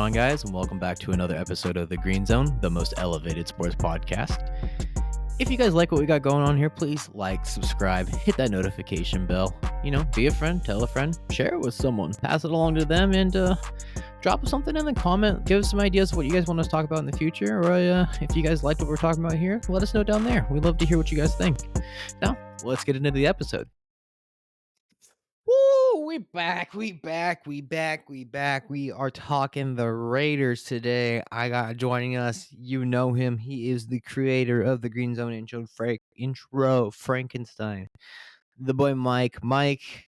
on, guys? And welcome back to another episode of The Green Zone, the most elevated sports podcast. If you guys like what we got going on here, please like, subscribe, hit that notification bell. Be a friend, tell a friend, share it with someone, pass it along to them, and drop something in the comment. Give us some ideas of what you guys want us to talk about in the future, or if you guys liked what we're talking about here, let us know down there. We'd love to hear what you guys think. Now, let's get into the episode. Woo! We back. We are talking the Raiders today. I got joining us. You know him. He is the creator of the Green Zone intro Frankenstein. The boy Mike. Mike,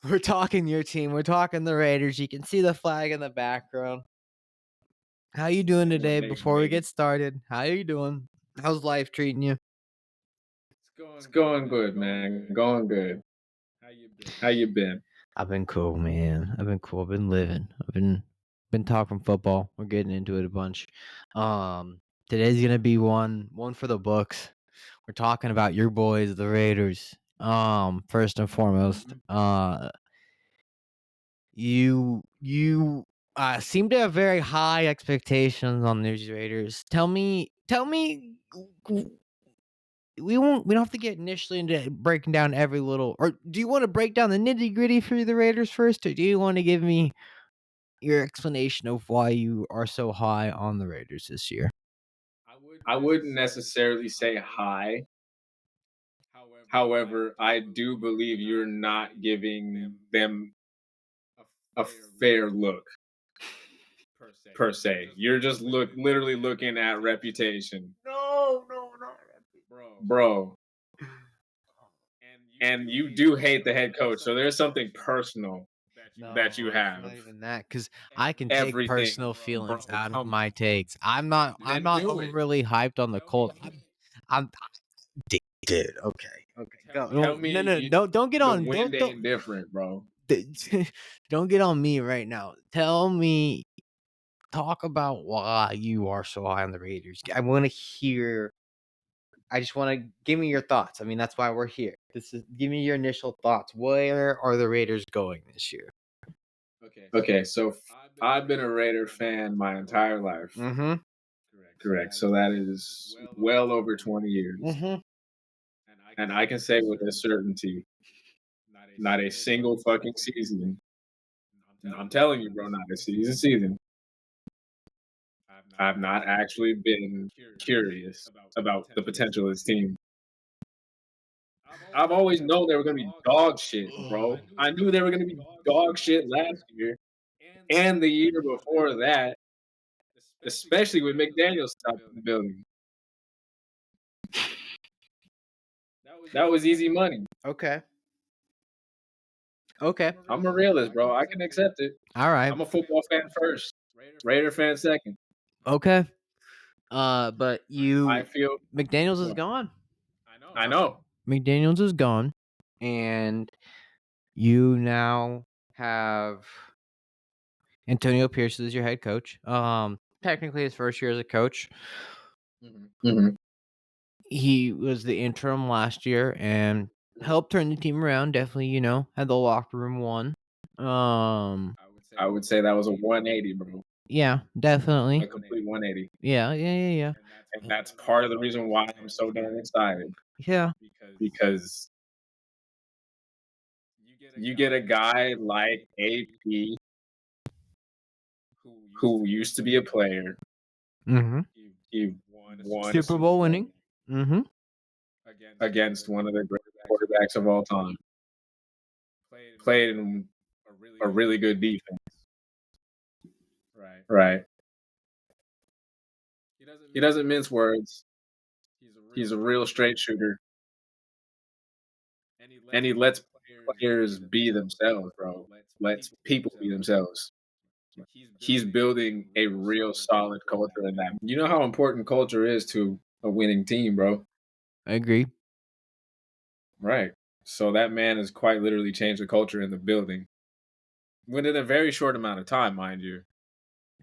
we're talking your team. We're talking the Raiders. You can see the flag in the background. How you doing today? Before we get started, how you doing? How's life treating you? It's going good, man. Going good. How you been? I've been cool, man. I've been living. I've been talking football. We're getting into it a bunch. Today's gonna be one for the books. We're talking about your boys, the Raiders. First and foremost, you seem to have very high expectations on these Raiders. Tell me. We don't have to get initially into breaking down every little, or do you want to break down the nitty gritty for the Raiders first, or do you want to give me your explanation of why you are so high on the Raiders this year? I wouldn't necessarily say high. However, I do believe you're not giving them a fair look per se. You're just literally looking at reputation. No, Bro. And you do hate the head coach, so there's something personal that you have. Not even that, because I can take Everything, personal feelings bro, out of come my takes. I'm not Then do it. overly hyped on the Colts. I'm dude. Okay. Go. Tell me No. Don't get the on. wind Don't ain't different, bro. don't get on me right now. Tell me. Talk about why you are so high on the Raiders. I want to hear. I just want to give me your thoughts. I mean, that's why we're here. Give me your initial thoughts. Where are the Raiders going this year? Okay, so I've been a Raider fan my entire life. Mm-hmm. Correct. So that is well over 20 years. Mm-hmm. And I can say with a certainty, not a single fucking season. I'm telling you, bro, not a season. I've not actually been curious about the potential of this team. I've always known they were going to be dog shit, bro. I knew they were going to be dog shit last year and the year before that, especially with McDaniel stopped in the building. That was easy money. Okay. I'm a realist, bro. I can accept it. All right. I'm a football fan first, Raider fan second. Okay. But I feel McDaniels is gone. I know. McDaniels is gone, and you now have Antonio Pierce as your head coach. Technically his first year as a coach. Mm-hmm. He was the interim last year and helped turn the team around. Definitely, had the locker room won. I would say that was a 180, bro. Yeah, definitely. A complete 180. Yeah. And that's part of the reason why I'm so damn excited. Yeah. Because you get a guy like AP who used to be a player. Mm-hmm. He won Super Bowl winning. Mm-hmm. Against one of the great quarterbacks of all time. Played in a really good defense. Right. He doesn't mince words. He's a real straight shooter. And he lets players be themselves, bro. Lets people be themselves. He's building a real solid culture in that. You know how important culture is to a winning team, bro. I agree. Right. So that man has quite literally changed the culture in the building. Within a very short amount of time, mind you.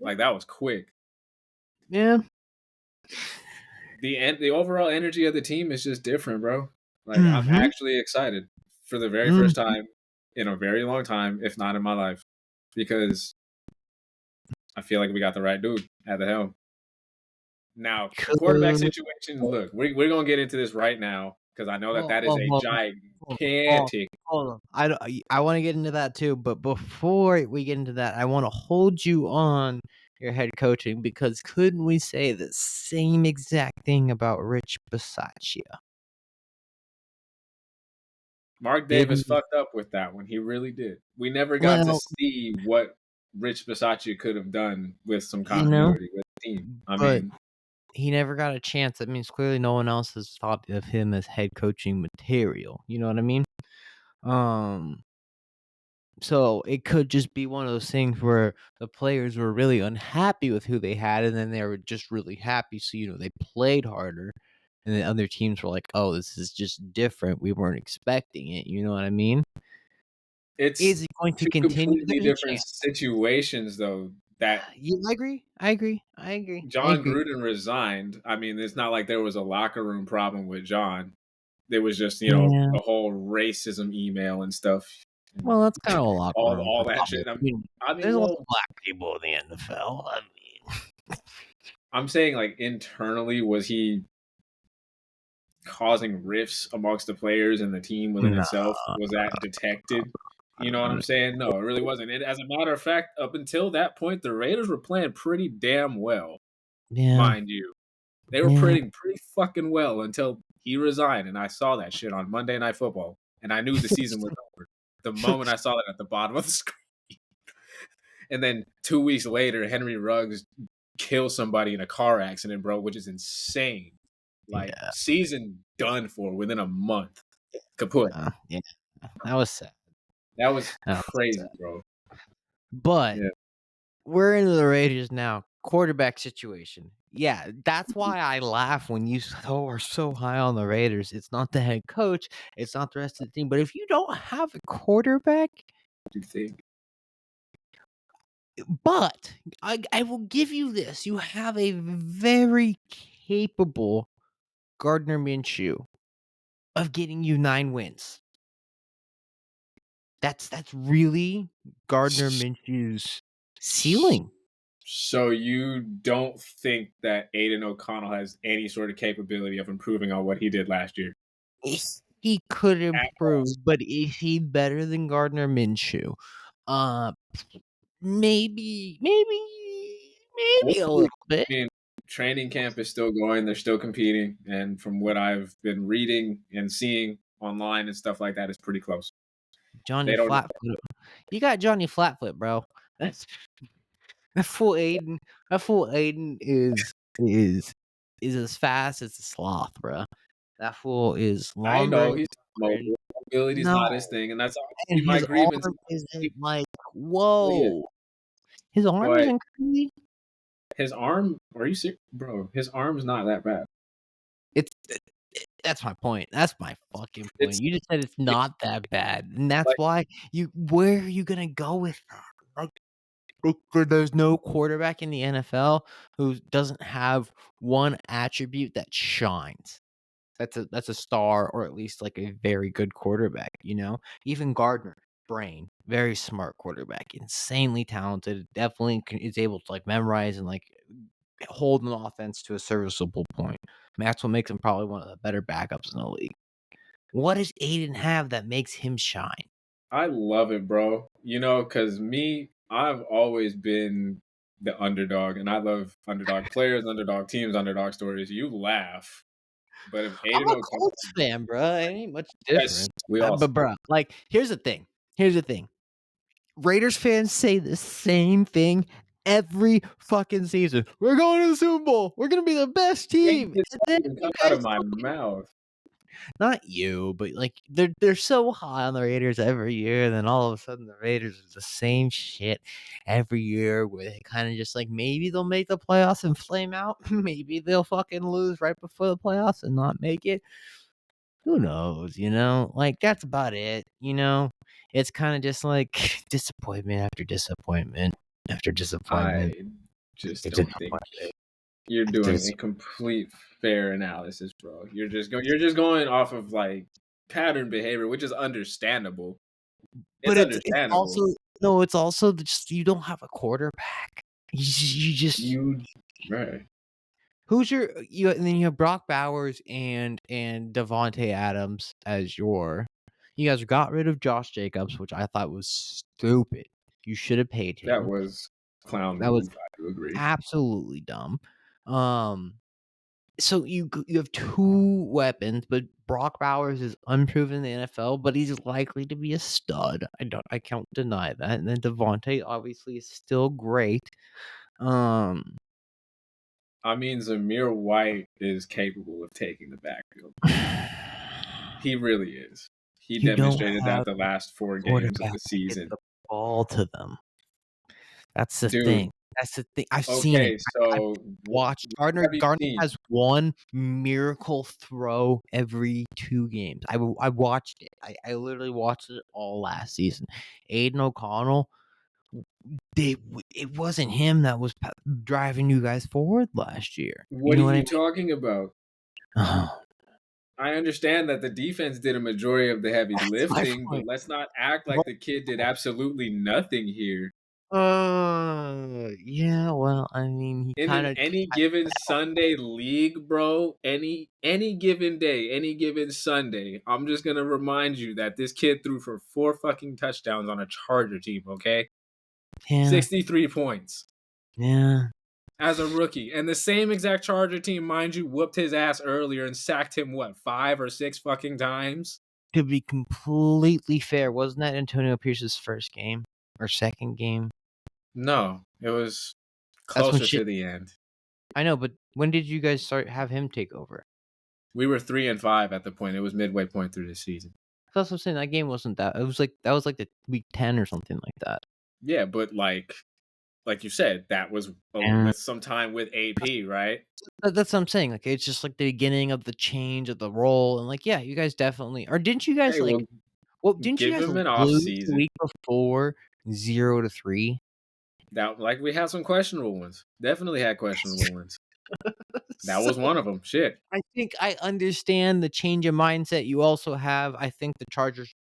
Like, that was quick. Yeah. The overall energy of the team is just different, bro. Like, I'm actually excited for the very first time in a very long time, if not in my life. Because I feel like we got the right dude at the helm. Now, the quarterback Could situation, look, we're gonna get into this right now because I know that Well, that is well, a hold on, gigantic. hold on. I wanna get into that too, but before we get into that, I wanna hold you on your head coaching because couldn't we say the same exact thing about Rich Bisaccia? Mark Davis Didn't fucked up with that one. He really did. We never got to well, see what Rich Bisaccia could have done with some you know, continuity with the team. I but mean, he never got a chance. That means clearly no one else has thought of him as head coaching material, you know what I mean? Um So, it could just be one of those things where the players were really unhappy with who they had, and then they were just really happy, so, they played harder, and then other teams were like, "Oh, this is just different, we weren't expecting it," you know what I mean? Is it's it going to two continue? completely There's a different chance. situations though that I agree, I agree, I agree, I John agree. Gruden resigned. I mean, it's not like there was a locker room problem with John. There was just, Yeah, a whole racism email and stuff and well, that's kind of a locker room all that shit. problem. I mean, There's a lot well, of black people in the NFL, I mean I'm saying like internally, was he causing rifts amongst the players and the team within Nah, itself? Was that detected? You know what I'm saying? No, it really wasn't. As a matter of fact, up until that point, the Raiders were playing pretty damn well, yeah, mind you. They were yeah. pretty fucking well until he resigned, and I saw that shit on Monday Night Football, and I knew the season was over. The moment I saw that at the bottom of the screen, and then 2 weeks later, Henry Ruggs kills somebody in a car accident, bro, which is insane. Like Yeah, season done for within a month, kaput. yeah, that was sad, That was that was crazy, sad. bro. But Yeah, we're into the Raiders now. Quarterback situation. Yeah, that's why I laugh when you are so high on the Raiders. It's not the head coach, it's not the rest of the team. But if you don't have a quarterback, what do you think? but I will give you this: you have a very capable Gardner Minshew of getting you 9 wins. That's really Gardner Minshew's ceiling. So you don't think that Aiden O'Connell has any sort of capability of improving on what he did last year He could at all? improve, but is he better than Gardner Minshew? Uh, maybe We'll a see. little bit. I mean, training camp is still going. They're still competing, and from what I've been reading and seeing online and stuff like that, it's pretty close. Johnny They don't. Flatfoot. You got Johnny Flatfoot, bro. That's that fool Aiden. That fool Aiden is is as fast as a sloth, bro. That fool is I know lumbering he's forward. mobile. Mobility is not his No, thing, and that's and obviously my his grievance. arm isn't like Oh yeah, whoa. His arm but isn't crazy. his arm. Are you serious, bro? His arm's not that bad. It's that's my point. That's my fucking point. It's You just said it's not that bad, and that's like why where are you gonna go with that? There's no quarterback in the NFL who doesn't have one attribute that shines. That's a star or at least, like, a very good quarterback, you know? Even Gardner, brain, very smart quarterback, insanely talented, definitely is able to, like, memorize and, like, hold an offense to a serviceable point. That's what makes him probably one of the better backups in the league. What does Aiden have that makes him shine? I love it, bro. Because me, I've always been the underdog, and I love underdog players, underdog teams, underdog stories. You laugh, but if I'm Aiden a O'Connell, Colts fan, bruh, it ain't much yes, different. we all But bruh, like, here's the thing. Raiders fans say the same thing every fucking season. "We're going to the Super Bowl. We're gonna be the best can't team." get And then something you come out guys of my fucking mouth. not you, but, like, they're so high on the Raiders every year, and then all of a sudden the Raiders is the same shit every year where they kinda just, like, maybe they'll make the playoffs and flame out. Maybe they'll fucking lose right before the playoffs and not make it. Who knows, you know? Like, that's about it, you know? It's kinda just like disappointment after disappointment after disappointment I just after don't think disappointment you're after doing dis a complete fair analysis, bro. You're just going off of like pattern behavior, which is understandable. It's But it's understandable. also no, it's also just you don't have a quarterback. You just You right. who's your you and then you have Brock Bowers and Davante Adams as your you guys got rid of Josh Jacobs, which I thought was stupid. You should have paid That him. was clown That was move, I do agree. absolutely dumb. Um, so you have 2 weapons, but Brock Bowers is unproven in the NFL, but he's likely to be a stud. I can't deny that. And then Davante obviously is still great. Um, I mean, Zamir White is capable of taking the backfield. He really is. He you don't demonstrated have that the last 4 games of quarterback the to get season. the ball to them. That's the thing. Dude, That's the thing. I've seen it. okay, I've so watched what have you Gardner seen? has one miracle throw every 2 games. I watched it. I literally watched it all last season. Aiden O'Connell, it wasn't him that was driving you guys forward last year. You What are know what I you mean? talking about? I understand that the defense did a majority of the heavy That's my lifting, but point. let's not act like the kid did absolutely nothing here. Yeah, well, I mean, he In kinda any given Sunday league, bro, any given day, any given Sunday, I'm just gonna remind you that this kid threw for 4 fucking touchdowns on a Charger team, okay? yeah, 63 points yeah. as a rookie. And the same exact Charger team, mind you, whooped his ass earlier and sacked him, what, 5 or 6 fucking times? To be completely fair, wasn't that Antonio Pierce's first game or second game? No, it was That's when closer shit to the end. I know, but when did you guys start have him take over? We were 3-5 at the point. It was midway point through the season. That's what I'm saying, that game wasn't that it was like that was like the week 10 or something like that. Yeah, but like you said, that was And some time with AP, right? that's what I'm saying, like, it's just like the beginning of the change of the role and, like, yeah, you guys definitely or didn't you guys, Okay, well, like well, didn't you give guys him an off lose the season. week before 0-3? That like we had some questionable ones. Definitely had questionable ones. That So was one of them. Shit. I think I understand the change in mindset. You also have I think the Chargers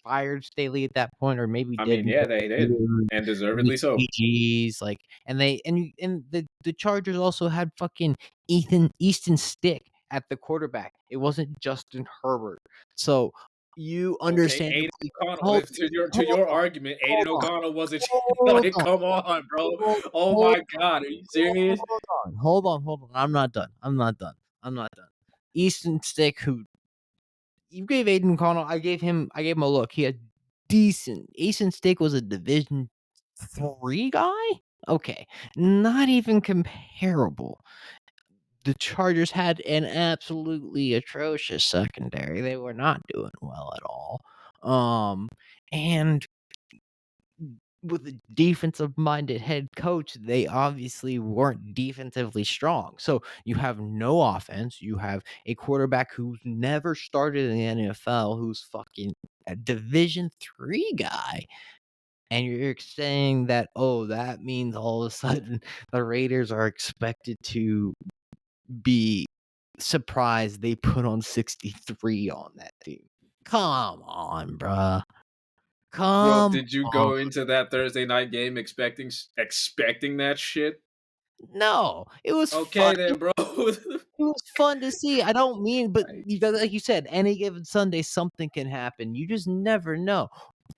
fired Staley at that point or maybe I mean, didn't. yeah, they did, and deservedly so. GGs, like, and they and the Chargers also had fucking Easton Stick at the quarterback. It wasn't Justin Herbert. So you Okay, understandably Aiden O'Connell. hold If to your to hold your on, argument, hold Aiden on, O'Connell wasn't hold like, on, come on, bro. hold Oh hold my god, are you serious? hold on. I'm not done. I'm not done. I'm not done. Easton Stick, who you gave Aiden O'Connell, I gave him a look. He had decent. Easton Stick was a Division 3 guy? Okay, not even comparable. The Chargers had an absolutely atrocious secondary. They were not doing well at all. And with a defensive-minded head coach, they obviously weren't defensively strong. So you have no offense. You have a quarterback who's never started in the NFL, who's fucking a Division 3 guy. And you're saying that, oh, that means all of a sudden the Raiders are expected to be surprised they put on 63 on that team. Come on, bruh. Well, Come did you on. go into that Thursday night game expecting that shit? No, it was Okay funny. then, bro. It was fun to see. I don't mean, but Like, you got like you said, any given Sunday something can happen. You just never know.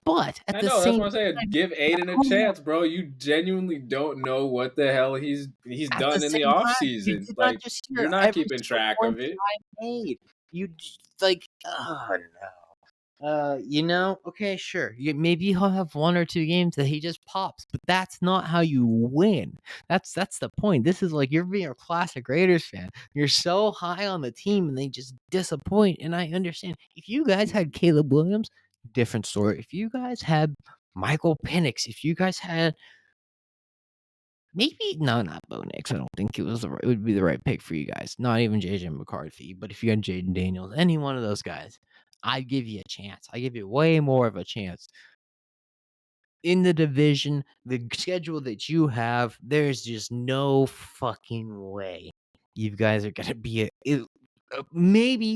But at I the know, that's same what I'm saying. time, Give Aiden a come on. chance, bro. You genuinely don't know what the hell he's At the done in the same off time, you season. did not Like, just you're hear not every keeping single track point of that it. I made. You just like, oh no. Okay, sure. Maybe he'll have 1 or 2 games that he just pops, but that's not how you win. That's the point. This is like you're being a classic Raiders fan. You're so high on the team and they just disappoint. And I understand. If you guys had Caleb Williams, different story. If you guys had Michael Penix, if you guys had maybe no, not Bo Nix. I don't think it would be the right pick for you guys. Not even JJ McCarthy. But if you had Jaden Daniels, any one of those guys, I'd give you a chance. I give you way more of a chance. In the division, the schedule that you have, there's just no fucking way you guys are gonna be maybe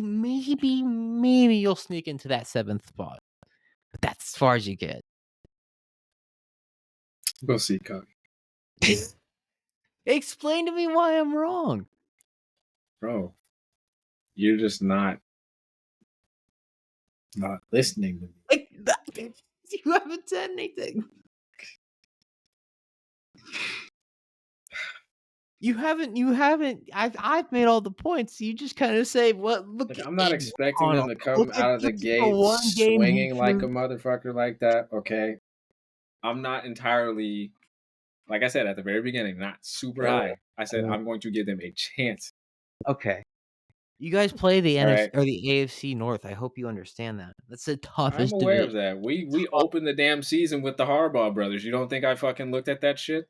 you'll sneak into that 7th spot. But that's as far as you get. We'll see, Cody. Explain to me why I'm wrong. Bro, you're just not listening to me. Like that, you haven't said anything. You haven't. I've made all the points. You just kind of say, "Well, look Like, at I'm not Aiden expecting them O'Connell. to Look come at out of the the gate one game he swinging like a threw." motherfucker like that, okay? I'm not entirely, like I said at the very beginning, not super high. I said I'm going to give them a chance. Okay. You guys play the All NFC right. or the AFC North. I hope you understand that. That's the I'm toughest aware of division. that. We opened the damn season with the Harbaugh brothers. You don't think I fucking looked at that shit?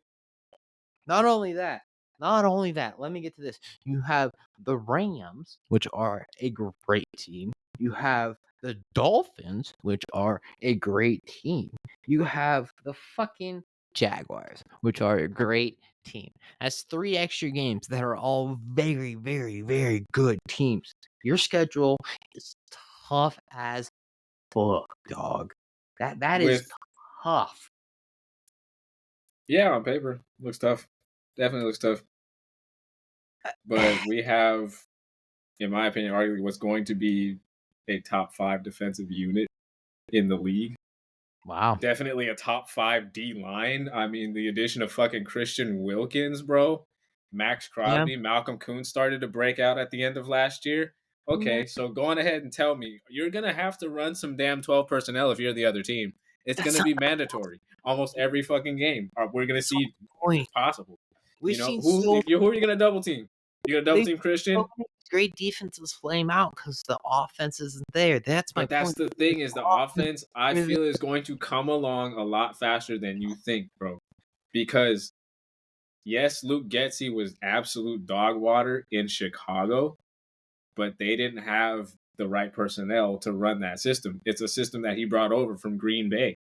Not only that, let me get to this. You have the Rams, which are a great team. You have the Dolphins, which are a great team. You have the fucking Jaguars, which are a great team. That's 3 extra games that are all very, very, very good teams. Your schedule is tough as fuck, dog. That is With tough. Yeah, on paper looks tough. Definitely looks tough. But we have, in my opinion, arguably what's going to be a top 5 defensive unit in the league. Wow. Definitely a top 5 D line. I mean, the addition of fucking Christian Wilkins, bro. Max Yeah. Crosby, Malcolm Kuhn started to break out at the end of last year. Yeah. Okay, so go on ahead and tell me you're gonna have to run some damn 12 personnel if you're the other team. It's That's gonna not be mandatory almost every fucking game. We're gonna that's not see the point. it's possible. We've You know seen who? so Who are you gonna double team? You gonna double they've team so Christian? many great defenses flame out because the offense isn't there. That's my But that's point. the The thing is the offense I offense feel is going to come along a lot faster than you think, bro. Because yes, Luke Getsy was absolute dog water in Chicago, but they didn't have the right personnel to run that system. It's a system that he brought over from Green Bay.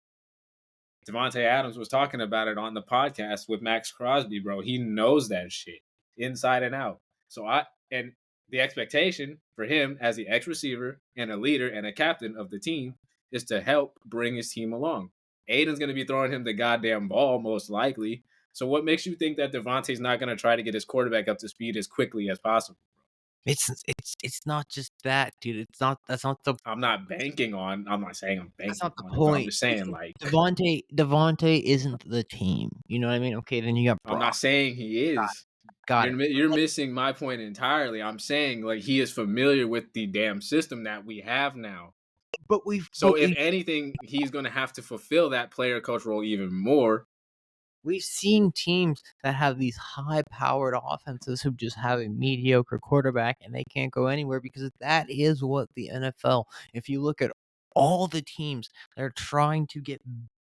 Davante Adams was talking about it on the podcast with Max Crosby, bro. He knows that shit inside and out. And the expectation for him as the ex receiver and a leader and a captain of the team is to help bring his team along. Aiden's going to be throwing him the goddamn ball most likely. So what makes you think that Davante's not going to try to get his quarterback up to speed as quickly as possible? it's not just that, dude. It's not I'm not saying I'm that's banking not the on it, but I'm point. just saying like Devontae isn't the team. You know what I mean? Okay, then you got I'm not Brock. saying he Got is. got it. You're missing my point entirely. I'm saying like he is familiar with the damn system that we have now. So But if we anything, he's going to have to fulfill that player coach role even more. We've seen teams that have these high-powered offenses who just have a mediocre quarterback and they can't go anywhere because that is what the NFL. If you look at all the teams that are trying to get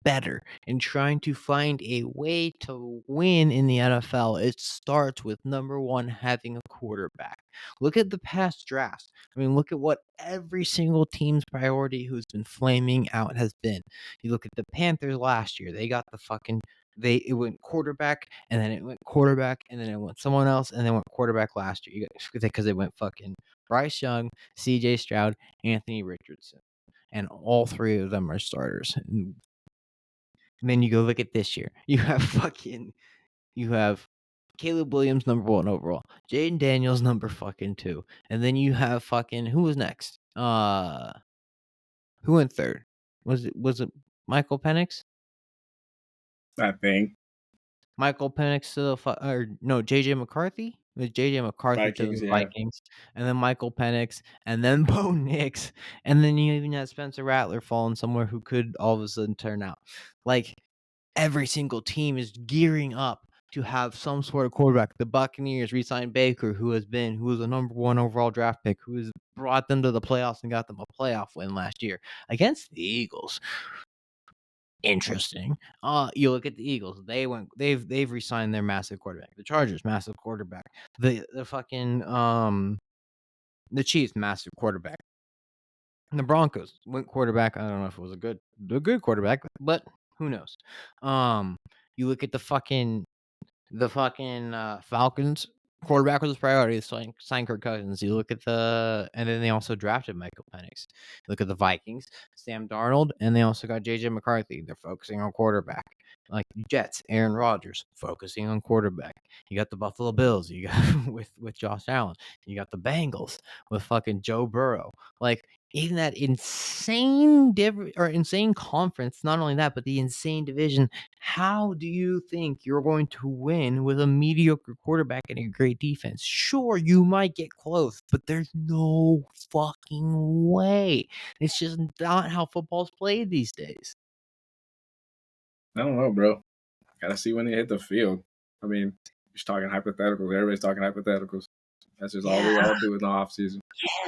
better and trying to find a way to win in the NFL, it starts with number one, having a quarterback. Look at the past drafts. I mean, look at what every single team's priority who's been flaming out has been. You look at the Panthers last year, they got the fucking it went quarterback, and then it went quarterback, and then it went someone else, and then went quarterback last year. You because they went fucking Bryce Young, C.J. Stroud, Anthony Richardson, and all 3 of them are starters. And then you go look at this year. You have Caleb Williams number 1 overall, Jaden Daniels number fucking 2, and then you have fucking who was next? Who went 3rd? Was it Michael Penix? I think Michael Penix to the or no, JJ McCarthy? It was JJ McCarthy to Vikings, the yeah. Vikings, and then Michael Penix, and then Bo Nix, and then you even had Spencer Rattler falling somewhere who could all of a sudden turn out. Like, every single team is gearing up to have some sort of quarterback. The Buccaneers re-signed Baker, who was a number 1 overall draft pick, who has brought them to the playoffs and got them a playoff win last year against the Eagles. Interesting. You look at the Eagles. They've re-signed their massive quarterback. The Chargers, massive quarterback. The fucking the Chiefs, massive quarterback. And the Broncos went quarterback. I don't know if it was a good quarterback, but who knows? You look at the Falcons. Quarterback was his priority. Sign Kirk Cousins. You look at and then they also drafted Michael Penix. Look at the Vikings, Sam Darnold, and they also got JJ McCarthy. They're focusing on quarterback. Like Jets, Aaron Rodgers focusing on quarterback. You got the Buffalo Bills. You got with Josh Allen. You got the Bengals with fucking Joe Burrow. Like in that insane conference. Not only that, but the insane division. How do you think you're going to win with a mediocre quarterback and a great defense? Sure, you might get close, but there's no fucking way. It's just not how football's played these days. I don't know, bro. Gotta see when they hit the field. I mean, just talking hypotheticals. Everybody's talking hypotheticals. That's just all we Yeah. all do in the off season.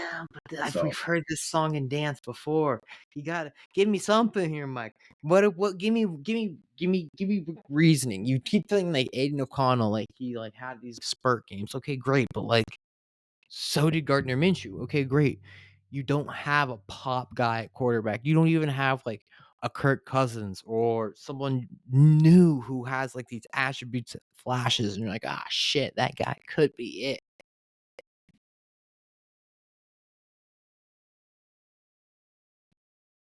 Yeah, but So we've heard this song and dance before. You gotta give me something here, Mike. What? Give me reasoning. You keep thinking like Aiden O'Connell, like he like had these spurt games. Okay, great, but like so did Gardner Minshew. Okay, great. You don't have a pop guy at quarterback. You don't even have like a Kirk Cousins or someone new who has like these attributes, flashes, and you're like, ah, shit, that guy could be it.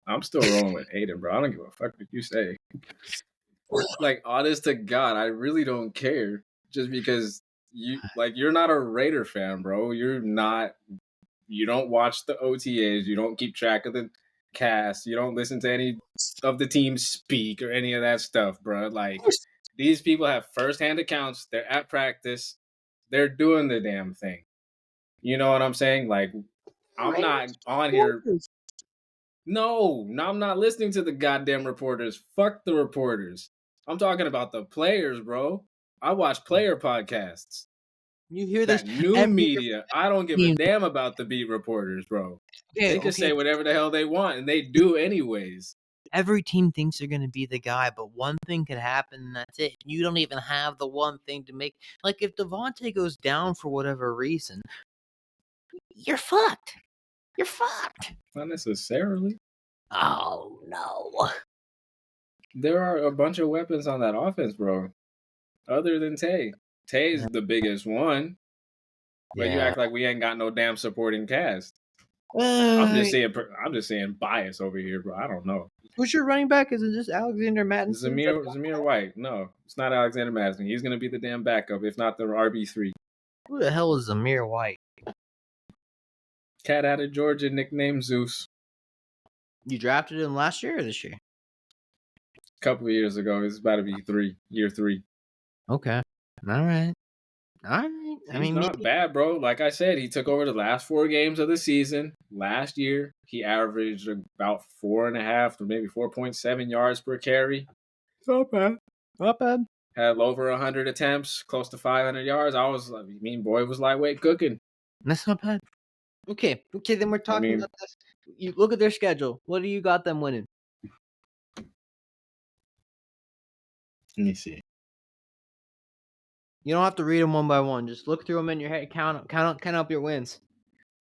I'm still rolling with Aiden, bro. I don't give a fuck what you say. Like, honest to God, I really don't care. Just because you're not a Raider fan, bro. You're not. You don't watch the OTAs. You don't keep track of the cast. You don't listen to any of the teams speak or any of that stuff, bro. Like, these people have firsthand accounts. They're at practice. They're doing the damn thing. You know what I'm saying? Like, I'm not on here. No, I'm not listening to the goddamn reporters. Fuck the reporters. I'm talking about the players, bro. I watch player podcasts. You hear this That new every media, I don't give a team. damn about the beat reporters, bro. Okay, They can okay. say whatever the hell they want, and they do anyways. Every team thinks they're gonna be the guy, but one thing could happen, and that's it. You don't even have the one thing to make. Like if Davante goes down for whatever reason, you're fucked. You're fucked. Not necessarily. Oh no. There are a bunch of weapons on that offense, bro. Other than Tay. Tay's the biggest one, but you Yeah. act like we ain't got no damn supporting cast. Uh, I'm just saying bias over here, bro. I don't know. who's your running back? Is it just Alexander Madison? Zamir White. No, it's not Alexander Madison. He's gonna be the damn backup, if not the RB3. Who the hell is Zamir White? Cat out of Georgia, nicknamed Zeus. You drafted him last year or this year? A couple of years ago. It's about to be year 3. Okay. All right. All right. I He's mean, not bad, bro. Like I said, he took over the last 4 games of the season. Last year, he averaged about 4.5 to maybe 4.7 yards per carry. not bad. Not bad. Had over 100 attempts, close to 500 yards. Boy was lightweight cooking. That's not bad. Okay, then we're talking mean- about this. You look at their schedule. What do you got them winning? Let me see. You don't have to read them one by one. Just look through them in your head. Count up your wins.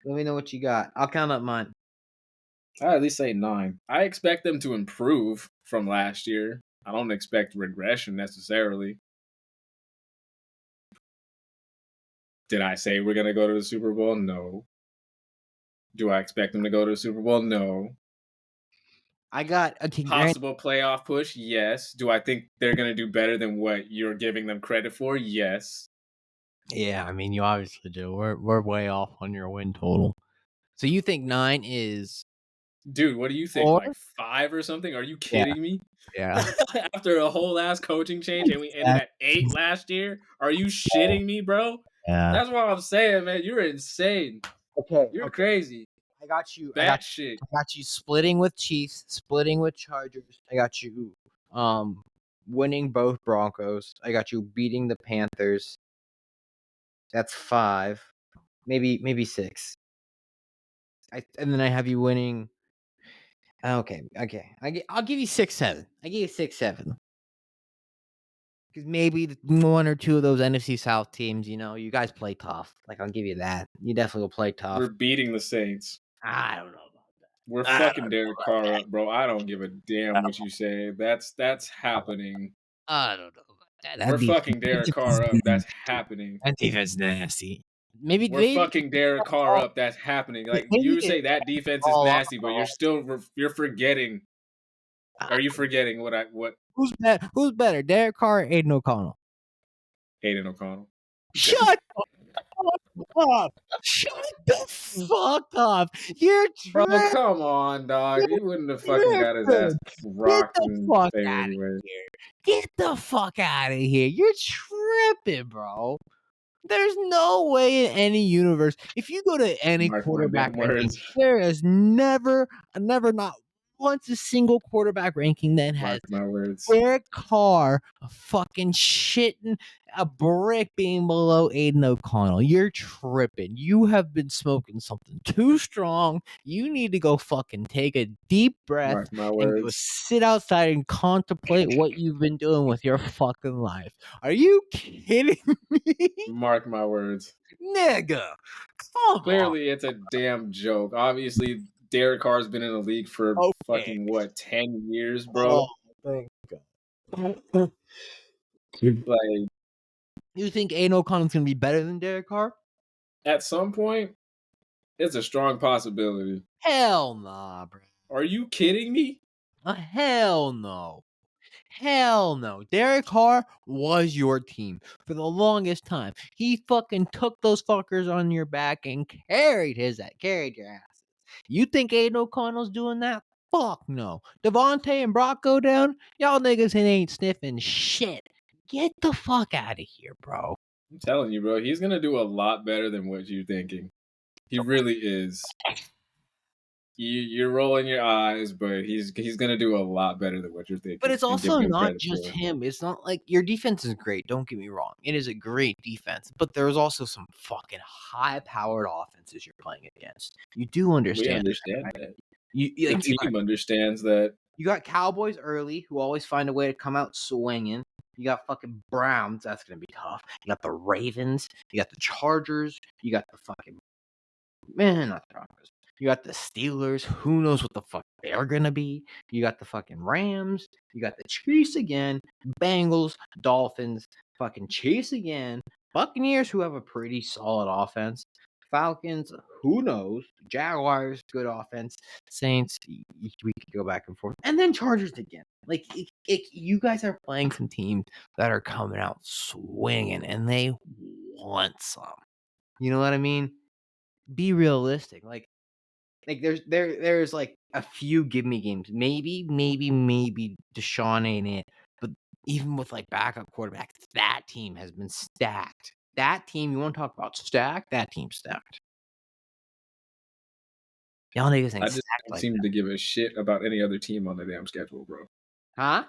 Let me know what you got. I'll count up mine. I at least say 9. I expect them to improve from last year. I don't expect regression necessarily. Did I say we're going to go to the Super Bowl? No. Do I expect them to go to the Super Bowl? No. I got a Possible playoff push? Yes. Do I think they're going to do better than what you're giving them credit for? Yes. Yeah, I mean, you obviously do. We're way off on your win total. So you think 9 is Dude, what do you think? 4? Like 5 or something? Are you kidding me? Yeah. After a whole ass coaching change and we ended at 8 last year? Are you shitting me, bro? Yeah. That's what I'm saying, man. You're insane. Okay. You're crazy. I got you. Shit. I got you splitting with Chiefs, splitting with Chargers. I got you winning both Broncos. I got you beating the Panthers. That's 5. Maybe 6. And then I have you winning. Okay. I'll give you 6-7. I give you 6-7. Because maybe 1 or 2 of those NFC South teams, you guys play tough. Like, I'll give you that. You definitely will play tough. We're beating the Saints. I don't know about that. We're fucking Derek Carr up, bro. I don't give a damn what you say. That's happening. I don't know about that. We're fucking Derek Carr up. That's happening. That defense nasty. We're fucking Derek Carr up. That's happening. Like, you say that defense is nasty, but you're forgetting. Are you forgetting what Who's better, Derek Carr or Aiden O'Connell? Aiden O'Connell. Shut the fuck up. Shut the fuck up. You're Bro, tripping. come on, dog. He wouldn't have fucking got his ass Tripping. Get rocked the in fuck there out of anyway. here. Get the fuck out of here. You're tripping, bro. There's no way in any universe. If you go to any Mark my quarterback damn ranking, words. there is never, not once a single quarterback ranking that Mark has my words. Derek Carr fucking shitting a brick being below Aiden O'Connell. You're tripping. You have been smoking something too strong. You need to go fucking take a deep breath Mark my and go words. sit outside and contemplate what you've been doing with your fucking life. Are you kidding me? Mark my words. Nigga, come on. Clearly, it's a damn joke. Obviously, Derek Carr's been in the league for Okay. fucking what, 10 years, Oh, bro? thank God. Like, You think Aiden O'Connell's gonna be better than Derek Carr? at some point, it's a strong possibility. Hell nah, bro. Are you kidding me? Hell no. Hell no. Derek Carr was your team for the longest time. He fucking took those fuckers on your back and carried your ass. You think Aiden O'Connell's doing that? Fuck no. Davante and Brock go down. Y'all niggas ain't sniffing shit. Get the fuck out of here, bro. I'm telling you, bro, he's gonna do a lot better than what you're thinking. He really is. You're rolling your eyes, but he's gonna do a lot better than what you're But thinking it's and also giving him not credit just for. him. It's not like your defense is great. Don't get me wrong. It is a great defense, but there's also some fucking high-powered offenses you're playing against. You do We understand that, understand right? that. You The like team understands that. you got Cowboys early who always find a way to come out swinging. You got fucking Browns. That's gonna be tough. You got the Ravens. You got the Chargers. You got the fucking not the Broncos. You got the Steelers. Who knows what the fuck they're gonna be? You got the fucking Rams. You got the Chiefs again. Bengals, Dolphins, fucking Chiefs again. Buccaneers, who have a pretty solid offense. Falcons, who knows? Jaguars, good offense. Saints, we could go back and forth. And then Chargers again. Like, you guys are playing some teams that are coming out swinging, and they want some. You know what I mean? Be realistic. Like there's like a few gimme games. Maybe Deshaun ain't it. But even with like backup quarterbacks, that team has been stacked. That team, you want to talk about stacked? That team's stacked. Y'all niggas I ain't just stacked don't like seem to give a shit about any other team on the damn schedule, bro. that.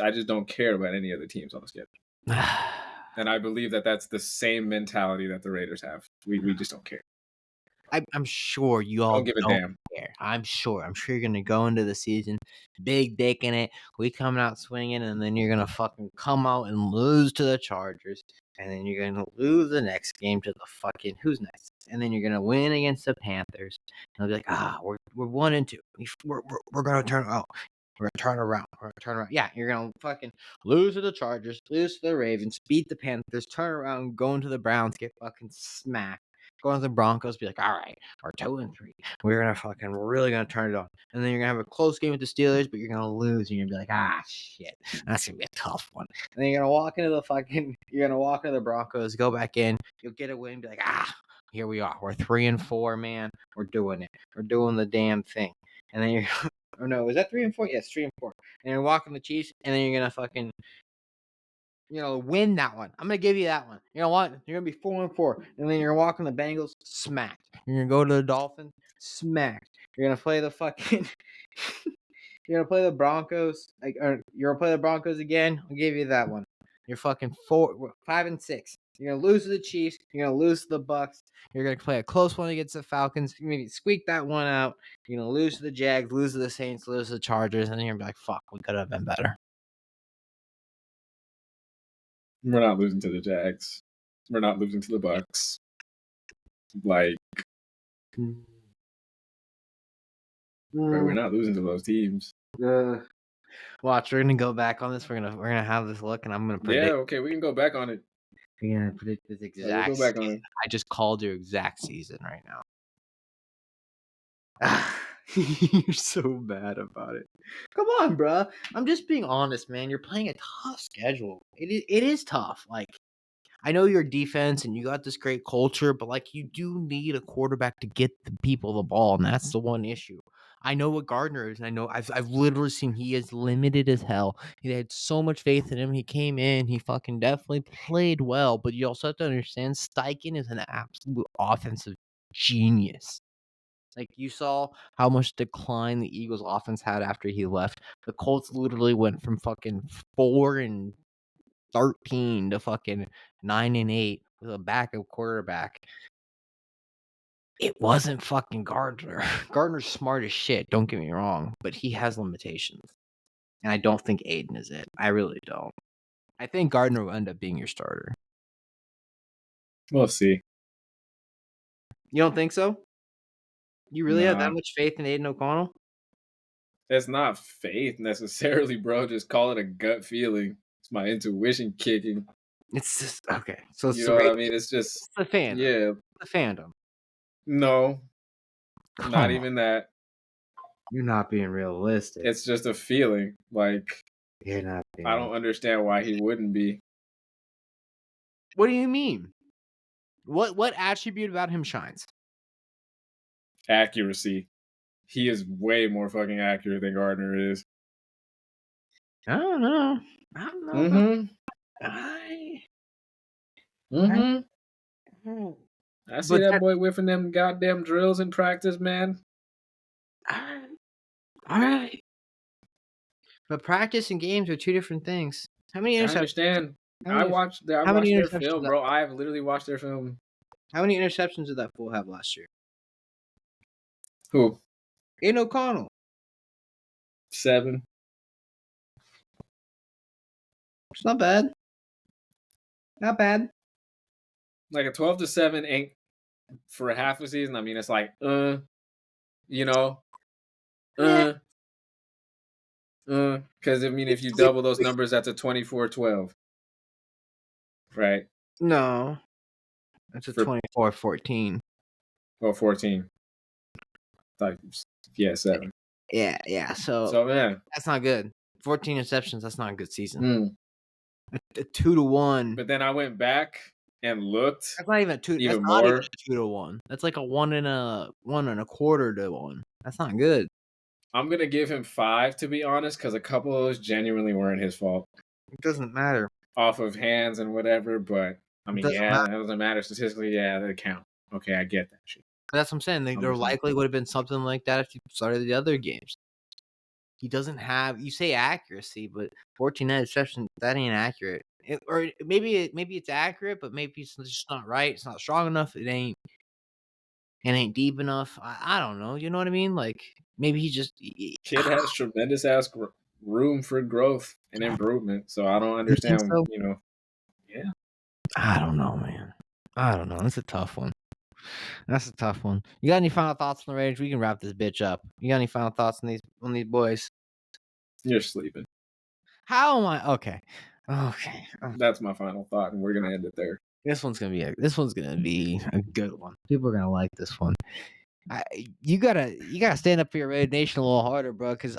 I just don't care about any other teams on the schedule. Huh? And I believe that that's the same mentality that the Raiders have. We just don't care. I'm sure you all Don't give a don't damn. care. I'm sure you're gonna go into the season big dick in it. We coming out swinging, and then you're gonna fucking come out and lose to the Chargers, and then you're gonna lose the next game to the fucking who's next, and then you're gonna win against the Panthers. And they'll be like, we're 1-2. We're gonna turn out. We're gonna turn around. We're gonna turn around. Yeah, you're gonna fucking lose to the Chargers, lose to the Ravens, beat the Panthers, turn around, go into the Browns, get fucking smacked. Go into the Broncos, be like, all right, we're 2-3. We're really gonna turn it on. And then you're gonna have a close game with the Steelers, but you're gonna lose, and you're gonna be like, shit, that's gonna be a tough one. And then you're gonna walk into the Broncos, go back in, you'll get a win, be like, here we are. We're 3-4, man. We're doing it. We're doing the damn thing. And then you're or no, is that 3-4? Yes, 3-4. And you're walking the Chiefs, and then you're gonna fucking win that one. I'm gonna give you that one. You know what? You're gonna be 4-4, and then you're walking the Bengals, smacked. You're gonna go to the Dolphins, smacked. You're gonna play the fucking. You're gonna play the Broncos, you're gonna play the Broncos again. I'll give you that one. You're fucking 5-6. You're gonna lose to the Chiefs. You're gonna lose to the Bucks. You're gonna play a close one against the Falcons. Maybe squeak that one out. You're gonna lose to the Jags, lose to the Saints, lose to the Chargers, and then you're gonna be like, "Fuck, we could have been better." We're not losing to the Jags. We're not losing to the Bucks. Like, bro, we're not losing to those teams. Watch, we're gonna go back on this. We're gonna have this look, and I'm gonna predict. Yeah, okay, we can go back on it. We're gonna predict this Yeah, we'll exact go back on season. it. I just called your exact season right now. You're so bad about it. Come on, bruh. I'm just being honest, man. You're playing a tough schedule. It is tough. Like, I know your defense and you got this great culture, but like you do need a quarterback to get the people the ball, and that's the one issue. I know what Gardner is, and I know I've literally seen he is limited as hell. He had so much faith in him. He came in, he fucking definitely played well, but you also have to understand Steichen is an absolute offensive genius. Like you saw how much decline the Eagles offense had after he left. The Colts literally went from fucking 4-13 to fucking 9-8 with a backup quarterback. It wasn't fucking Gardner. Gardner's smart as shit, don't get me wrong, but he has limitations. And I don't think Aiden is it. I really don't. I think Gardner will end up being your starter. We'll see. You don't think so? You really have that Nah, much faith in Aiden O'Connell? that's not faith necessarily, bro. Just call it a gut feeling. It's my intuition kicking. It's just okay. So it's You the know what I Raiders. mean? It's It's just, the fandom. yeah, The fandom. no, not Come on. even that. You're not being realistic. It's just a feeling. Like, You're not being I real. don't understand why he wouldn't be. What do you mean? What attribute about him shines? Accuracy. He is way more fucking accurate than Gardner is. I don't know. I don't know about Mm-hmm. I, I, Mm-hmm. hmm. I see But that that, boy whiffing them goddamn drills in practice, man. I, all right. But practice and games are two different things. How many I interceptions? understand. How I many? watched I How many watched their interceptions? film, bro. I have literally watched their film. How many interceptions did that fool have last year? Who? Aiden O'Connell. 7. It's not bad. Not bad. Like a 12-7 ain't for a half a season. I mean, it's like, you know, Yeah. uh, because I mean, if you double those numbers, that's a 24-12, right? No, it's a For 24-14. 14. Like, yeah, 7. Yeah. So So yeah, that's not good. 14 interceptions. That's not a good season. mm. A 2-1. But then I went back and looked That's not even a 2. That's even not even more. a 2-1. That's like a 1 1/4 to 1. That's not good. I'm gonna give him 5 to be honest, because a couple of those genuinely weren't his fault, It doesn't matter. off of hands and whatever. But I It mean, doesn't yeah, matter. that doesn't matter statistically. Yeah, that count. Okay, I get that shit. That's what I'm saying. There 100%. likely would have been something like that if you started the other games. He doesn't have. You say accuracy, but 14 interceptions. That ain't accurate. Or maybe it's accurate, but maybe it's just not right. It's not strong enough. It ain't deep enough. I don't know. You know what I mean? Like maybe he just. Kid has tremendous ass room for growth and improvement. So I don't You think understand. so? Yeah, I don't know, man. I don't know. That's a tough one. That's a tough one. You got any final thoughts on the Raiders? We can wrap this bitch up. You got any final thoughts on these boys? you're sleeping. How am I? Okay. Okay. That's my final thought, and we're gonna end it there. This one's gonna be a good one. People are gonna like this one. You gotta stand up for your Red Nation a little harder, bro. Because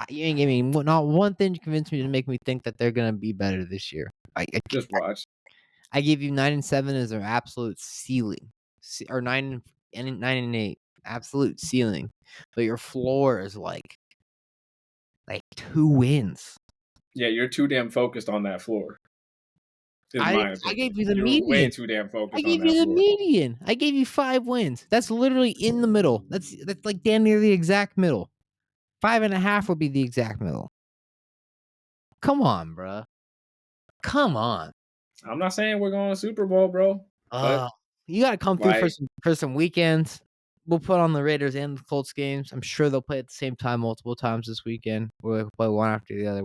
you ain't giving me not one thing to convince me to make me think that they're gonna be better this year. Just watch. I give you 9-7 as their absolute ceiling, or 9-8, absolute ceiling. But your floor is like 2 wins. Yeah, you're too damn focused on that floor. Is I my I gave opinion. you the You're way median. too damn I focused on gave you that the floor. median. I gave you 5 wins. That's literally in the middle. That's like damn near the exact middle. 5.5 would be the exact middle. Come on, bruh. Come on. I'm not saying we're going to Super Bowl, bro, but Uh, you gotta come through for like, some weekends. We'll put on the Raiders and the Colts games. I'm sure they'll play at the same time multiple times this weekend. We'll play one after the other.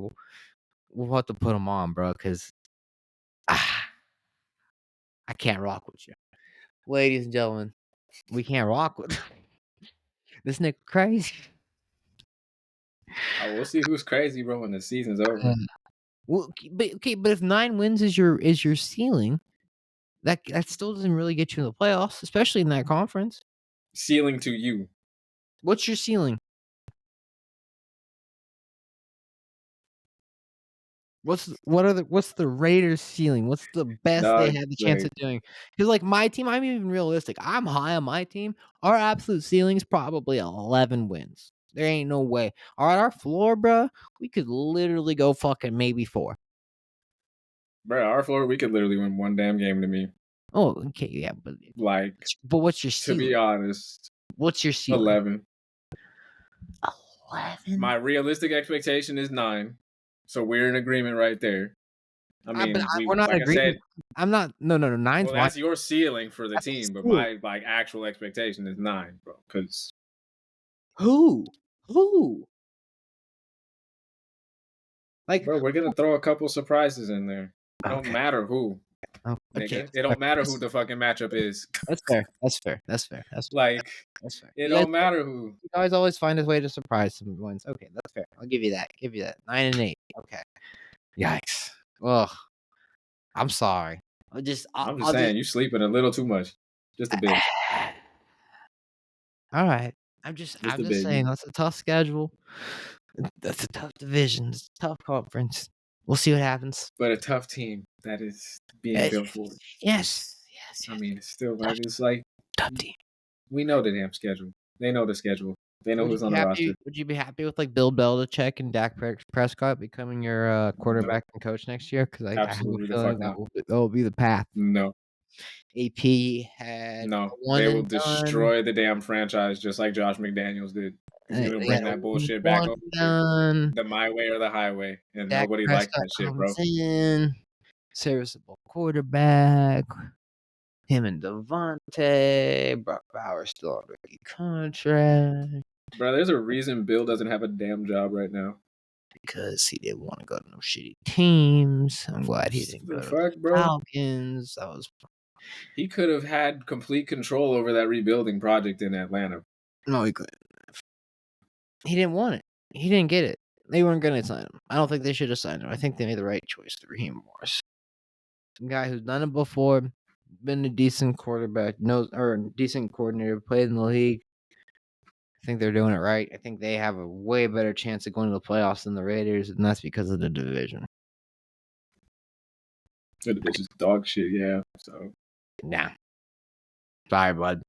We'll have to put them on, bro, because I can't rock with you. Ladies and gentlemen, we can't rock with this nigga crazy. we'll see who's crazy, bro, when the season's Uh, over. well, but if 9 wins is your ceiling, that still doesn't really get you in the playoffs, especially in that conference. Ceiling to you. What's your ceiling? What's the Raiders' ceiling? What's the best they Dog, have the chance like, of doing? Because like, my team, I'm even realistic. I'm high on my team. Our absolute ceiling's probably 11 wins. There ain't no way. Alright, our floor, bruh, we could literally go fucking maybe 4. bro, our floor, we could literally win one damn game to me. Oh, okay, yeah, Like, what's your to be ceiling? honest, What's your ceiling? 11. 11? My realistic expectation is 9. So we're in agreement right there. I But mean, we're not like I agreeing. said, I'm not. No, no, no. Nine's well, my that's your ceiling for the that's my team, but ceiling. my like actual expectation is 9, bro. Because Who? Who? Like, bro, we're gonna throw a couple surprises in there. It don't okay. matter who, Oh, okay. nigga. It don't matter who the fucking matchup is. That's fair. That's fair. That's fair. That's fair. Like, That's fair. it don't matter who. You guys always find a way to surprise some wins. Okay, that's fair. I'll give you that. Give you that. 9-8. Okay. Yikes. Ugh. I'm sorry. I'm just I'll just. saying, you sleeping a little too much. Just a bit. All right. Just I'm a just bit. saying that's a tough schedule. That's a tough division. It's a tough conference. We'll see what happens. But a tough team that is being Eh, built for. yes. Yes. I Yes. mean, it's still Tough, like it's like tough team. we know the damn schedule. They know the schedule. They know Would you who's be on the roster. happy? Would you be happy with like Bill Belichick and Dak Prescott becoming your No, quarterback and coach next year? Because I have a absolutely the feeling fuck not. that will be the path. No, AP had a no. one They will and done. destroy the damn franchise just like Josh McDaniels did. He's gonna They had bring a that bullshit back one over and here. done. The my way or the highway. And Dak nobody liked Prescott that shit, comes bro. in, serviceable quarterback. Him and Davante. Brock Bowers still on rookie contract Bro, there's a reason Bill doesn't have a damn job right now. because he didn't want to go to no shitty teams. I'm glad he didn't The go to fuck, the bro? Falcons. That was He could have had complete control over that rebuilding project in Atlanta. no, he couldn't. He didn't want it. He didn't get it. They weren't going to sign him. I don't think they should have signed him. I think they made the right choice to Raheem Morris. Some guy who's done it before, been a decent quarterback, knows or a decent coordinator, played in the league. I think they're doing it right. I think they have a way better chance of going to the playoffs than the Raiders, and that's because of the division. The division's dog shit, yeah. So Nah. Sorry, bud.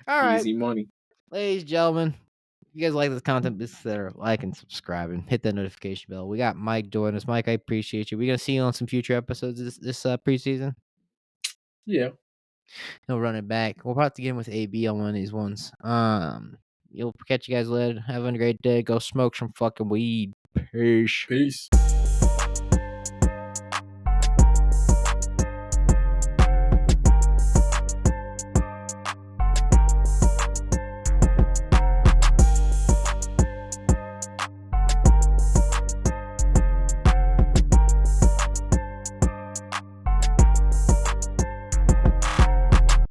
All right, easy money. ladies and gentlemen. If you guys like this content, please consider like and subscribe and hit that notification bell. We got Mike joining us. Mike, I appreciate you. We're gonna see you on some future episodes this preseason. Yeah. He'll run it back. We'll probably get him with AB on one of these ones. You'll catch you guys later. Have a great day. Go smoke some fucking weed. Peace. Peace.